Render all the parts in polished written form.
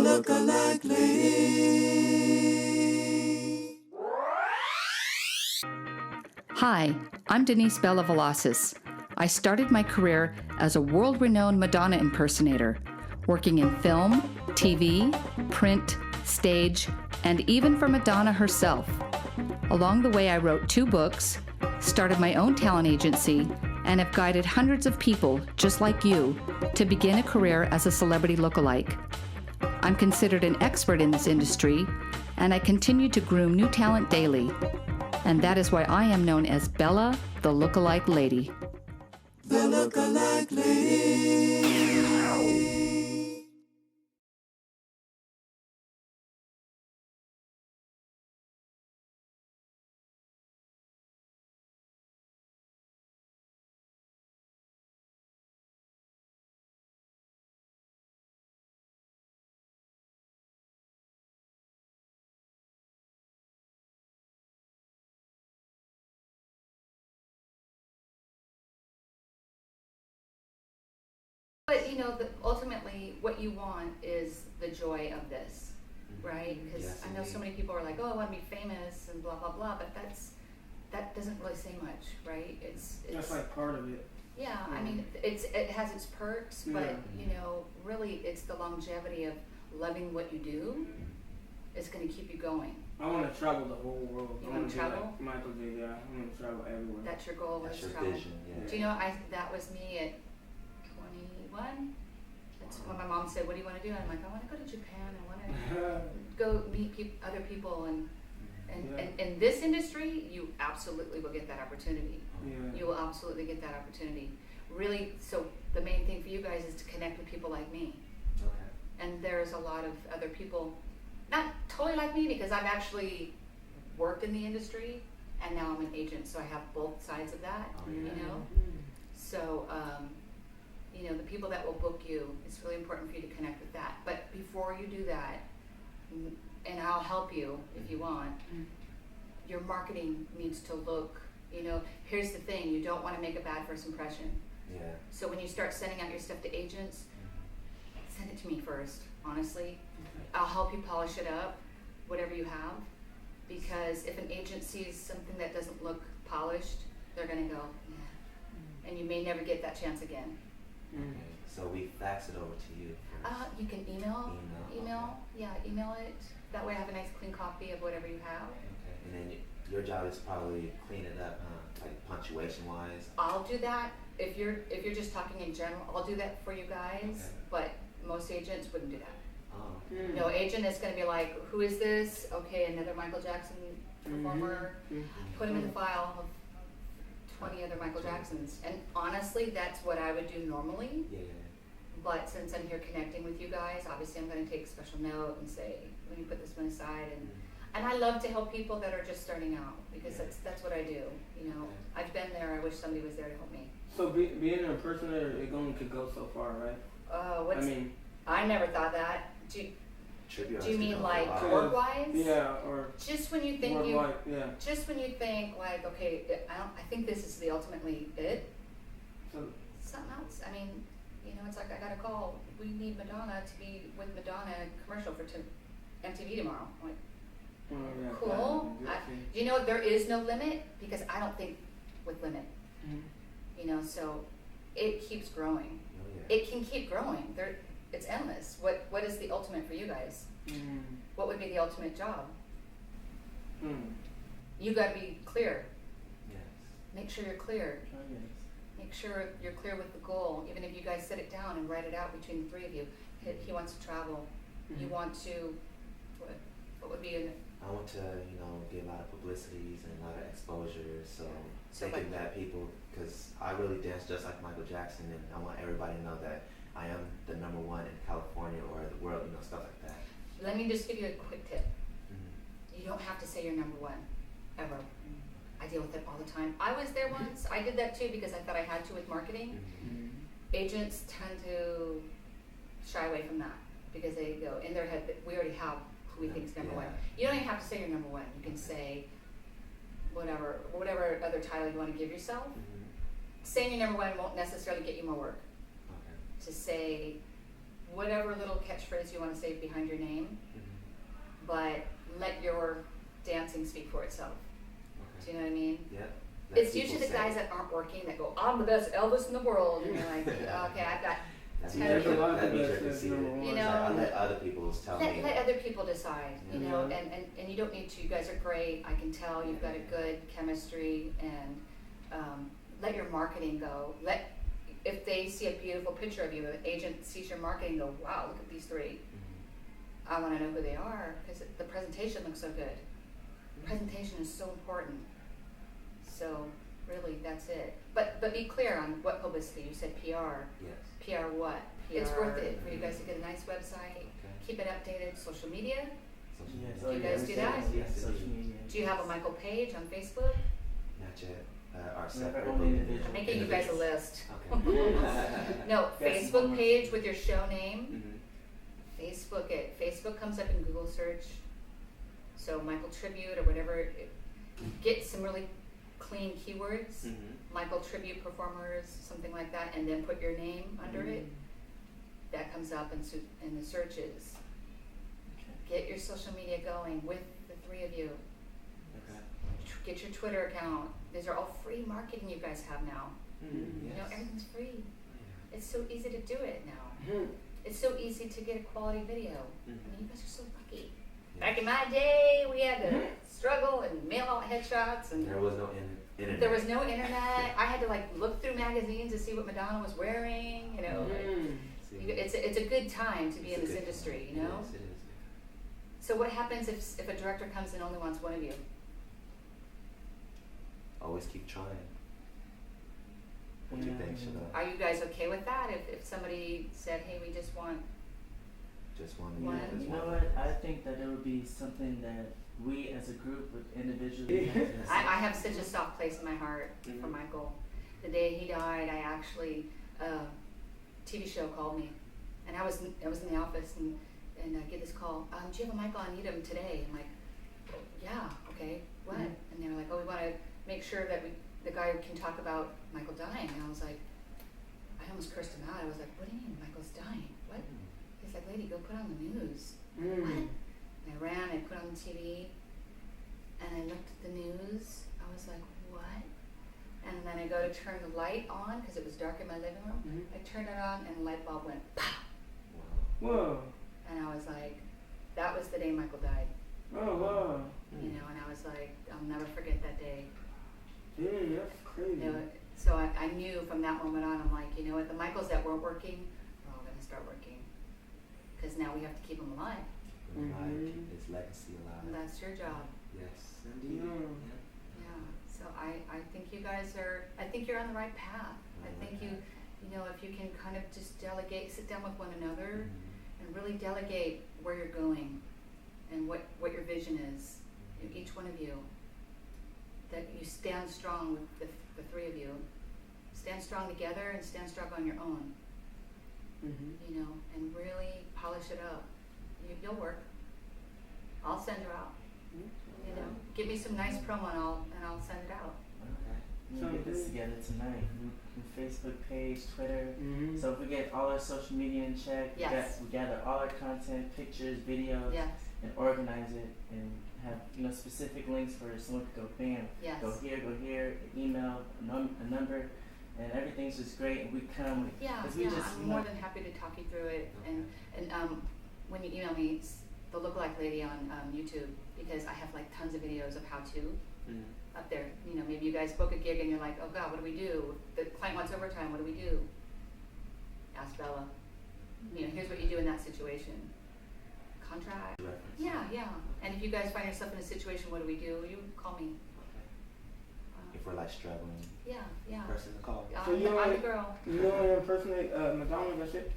Lookalike Lady. Hi, I'm Denise Bella Velasquez. I started my career as a world-renowned Madonna impersonator, working in film, TV, print, stage, and even for Madonna herself. Along the way, I wrote 2 books, started my own talent agency, and have guided hundreds of people, just like you, to begin a career as a celebrity lookalike. I'm considered an expert in this industry, and I continue to groom new talent daily. And that is why I am known as Bella, the Lookalike Lady. The Lookalike Lady. But you know, ultimately, what you want is the joy of this, right? Because Yes, I know so many people are like, "Oh, I want to be famous and blah blah blah," but that doesn't really say much, right? It's That's like part of it. yeah. I Yeah. mean, it has its perks, but Yeah. you know, really, it's the longevity of loving what you do is going to keep you going. I want to travel the whole world. You I wanna want to be travel? like Michael J. Yeah, I want to travel everywhere. That's your goal. That's is your travel. vision, yeah. Do you know, that was me at 21. That's when my mom said, "What do you want to do?" And I'm like, "I want to go to Japan. I want to go meet other people." And Yeah. in this industry, you absolutely will get that opportunity. Yeah. You will absolutely get that opportunity. Really, so the main thing for you guys is to connect with people like me. Okay. And there's a lot of other people, not totally like me, because I've actually worked in the industry and now I'm an agent, so I have both sides of that, Oh, you yeah. know? So, you know, the people that will book you, it's really important for you to connect with that. But before you do that, and I'll help you if you want, your marketing needs to look, you know, here's the thing, you don't want to make a bad first impression. Yeah. So when you start sending out your stuff to agents, send it to me first, honestly. I'll help you polish it up, whatever you have, because if an agent sees something that doesn't look polished, they're gonna go, yeah. And you may never get that chance again. Okay. So we fax it over to you first. You can email, Email, email it. That way I have a nice clean copy of whatever you have. Okay. And then your job is probably clean it up, like punctuation wise. I'll do that. If you're just talking in general, I'll do that for you guys, Okay. but most agents wouldn't do that. Oh. No agent is going to be like, who is this? Okay, another Michael Jackson performer. Put him in the file of 20 other Michael Jacksons. And honestly, that's what I would do normally. Yeah. But since I'm here connecting with you guys, obviously I'm going to take a special note and say, let me put this one aside. And I love to help people that are just starting out, because that's what I do. You know, I've been there. I wish somebody was there to help me. So being an impersonator, it only could go so far, right? I never thought that. Do you mean like work-wise? Yeah, or just when you think just when you think like, okay, I think this is the ultimately it. So Something else. I mean, you know, it's like I got a call. We need Madonna to be with Madonna commercial for MTV tomorrow. I'm like, yeah, cool. You know, there is no limit, because I don't think with limit. You know, so it keeps growing. Oh, yeah. It can keep growing. It's endless. What is the ultimate for you guys? What would be the ultimate job? You got to be clear. Yes. Make sure you're clear. Make sure you're clear with the goal. Even if you guys sit it down and write it out between the 3 of you. He wants to travel. You want to, what would be I want to, get a lot of publicities and a lot of exposure. So thinking like, that people, because I really dance just like Michael Jackson, and I want everybody to know that I am the #1 in California or the world, stuff like that. let me just give you a quick tip. You don't have to say you're #1, ever. I deal with it all the time. I was there once. I did that too because I thought I had to with marketing. Agents tend to shy away from that because they go in their head that we already have who we think is #1. You don't even have to say you're #1. You can say whatever other title you want to give yourself. Saying you're #1 won't necessarily get you more work. Okay. To say, whatever little catchphrase you want to say behind your name, but let your dancing speak for itself. Do you know what I mean? Yeah. It's usually the guys that aren't working that go, I'm the best Elvis in the world, and you're like, okay, I've got. There's a lot of that means best you're that's conceited. number one. You know, I let other people tell me. Let other people decide, you Yeah. know, and you don't need to. You guys are great. I can tell you've got a good chemistry, and let your marketing go. If they see a beautiful picture of you, an agent sees your marketing, go, wow, look at these three. I want to know who they are because the presentation looks so good. Presentation is so important. So really, that's it. But be clear on what publicity. You said PR. Yes. PR what? It's PR, worth it for you guys to get a nice website. Keep it updated. Social media. Social Do you guys do that? Yes, Social media. Do you have a Michael page on Facebook? Not yet. Our Never separate only individual. I'm making you guys a list. Okay. No, Yes, Facebook homework. page with your show name. Mhm. Facebook it. Facebook comes up in Google search. So Michael Tribute or whatever. Get some really clean keywords. Mhm. Michael Tribute performers, something like that, and then put your name under it. That comes up in the searches. Get your social media going with the three of you. Okay. Get your Twitter account. These are all free marketing you guys have now. Mhm. You know, Yes. everything's free. Yeah. It's so easy to do it now. Mhm. It's so easy to get a quality video. I Mhm. mean, you guys are so lucky. Back in my day, we had to struggle and mail out headshots, and There was no internet. there was no internet. I had to like look through magazines to see what Madonna was wearing. You know, Mhm. See, it's a good time to be it's in a this good industry. time. You know. Yes, it is. So what happens if a director comes and only wants one of you? Always keep trying. What do you think, Shabbat? Are you guys okay with that? If somebody said, hey, we just want. Just one. One. just You know one. what? I think that it would be something that we as a group would individually have to I have such a soft place in my heart for Mhm. Michael. The day he died, I actually, TV show called me, and I was in the office, and I get this call. Do you have a Michael? I need him today. I'm like, oh, yeah, okay, what? Mhm. And they were like, oh, we want to make sure that the guy can talk about Michael dying. And I was like, I almost cursed him out. I was like, what do you mean Michael's dying? What? He's like, lady, go put on the news. Mhm. What? And I ran, I put on the TV, and I looked at the news. I was like, what? And then I go to turn the light on because it was dark in my living room. Mhm. I turned it on, and the light bulb went pow. Wow. Whoa. And I was like, that was the day Michael died, Oh wow. you know. And I was like, I'll never forget that day. Dang, that's crazy. You know, so I knew from that moment on, I'm like, you know what? The Michaels that weren't working are all gonna start working because now we have to keep them alive, Alive, Mhm. keep his legacy alive. and that's your job. Yes, indeed. Yeah. Yeah, so I think you guys I think you're on the right path. I think you know, if you can kind of just delegate, sit down with one another Mhm. and really delegate where you're going and what your vision is, each one of you, that you stand strong with the three of you. Stand strong together and stand strong on your own, Mhm. you know, and really polish it up. You'll work. I'll send you out, you know. Give me some nice promo and I'll send it out. Okay. We'll get this together tonight. New Facebook page, Twitter. Mhm. So if we get all our social media in check, Yes. we gather all our content, pictures, videos, Yes, and organize it and have specific links for someone to go bam, yes. go here, email, a number, and everything's just great. And we come, Yeah, 'cause we yeah, just, I'm you more know- than happy to talk you through it. And when you email me, it's the Lookalike Lady on YouTube, because I have like tons of videos of how to Mhm. up there. You know, maybe you guys book a gig and you're like, oh God, what do we do? The client wants overtime, what do we do? Ask Bella. You know, here's what you do in that situation. Contract. Reference. Yeah. And if you guys find yourself in a situation, what do we do? You call me. If we're like struggling, Yeah. person to call. So you I'm the only- girl. You only impersonate Madonna, that's it?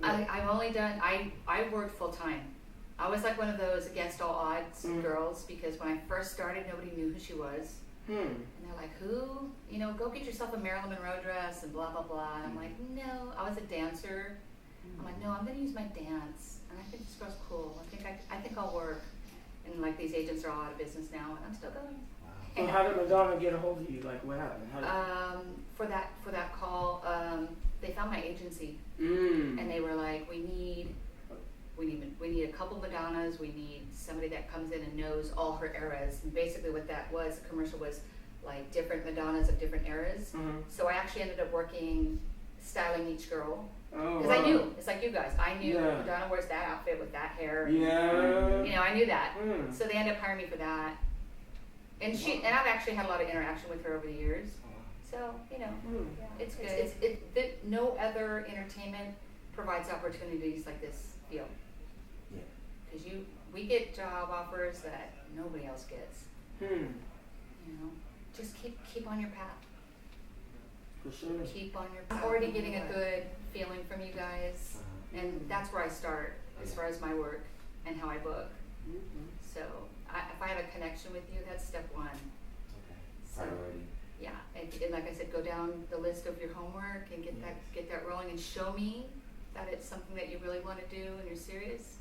I've only done, I worked full time. I was like one of those against all odds Mm. girls, because when I first started, nobody knew who she was. And they're like, who? You know, go get yourself a Marilyn Monroe dress and blah, blah, blah. And I'm like, no, I was a dancer. I'm like, no, I'm going to use my dance. And I think this girl's cool. I think I'll work. And like these agents are all out of business now, and I'm still going. Wow. So how did Madonna get a hold of you? Like what happened? How did, For that call, they found my agency, Mm. and they were like, we need a couple Madonnas. We need somebody that comes in and knows all her eras. And basically, what that was, the commercial was like different Madonnas of different eras. Mhm. So I actually ended up styling each girl. Oh, Because I knew, it's like you guys, I knew Yeah. Madonna wears that outfit with that hair. Yeah. You know, I knew that. Mm. So they ended up hiring me for that. And I've actually had a lot of interaction with her over the years. So, you know, Mm. it's good. No other entertainment provides opportunities like this field. Yeah. Because we get job offers that nobody else gets. Hmm. You know, just keep on your path. For sure. Keep on your path. I'm already getting a good feeling from you guys, and that's where I start as far as my work and how I book. Mhm. So if I have a connection with you, that's step one. Okay. So Priority. yeah, and like I said, go down the list of your homework and get that rolling, and show me that it's something that you really want to do and you're serious.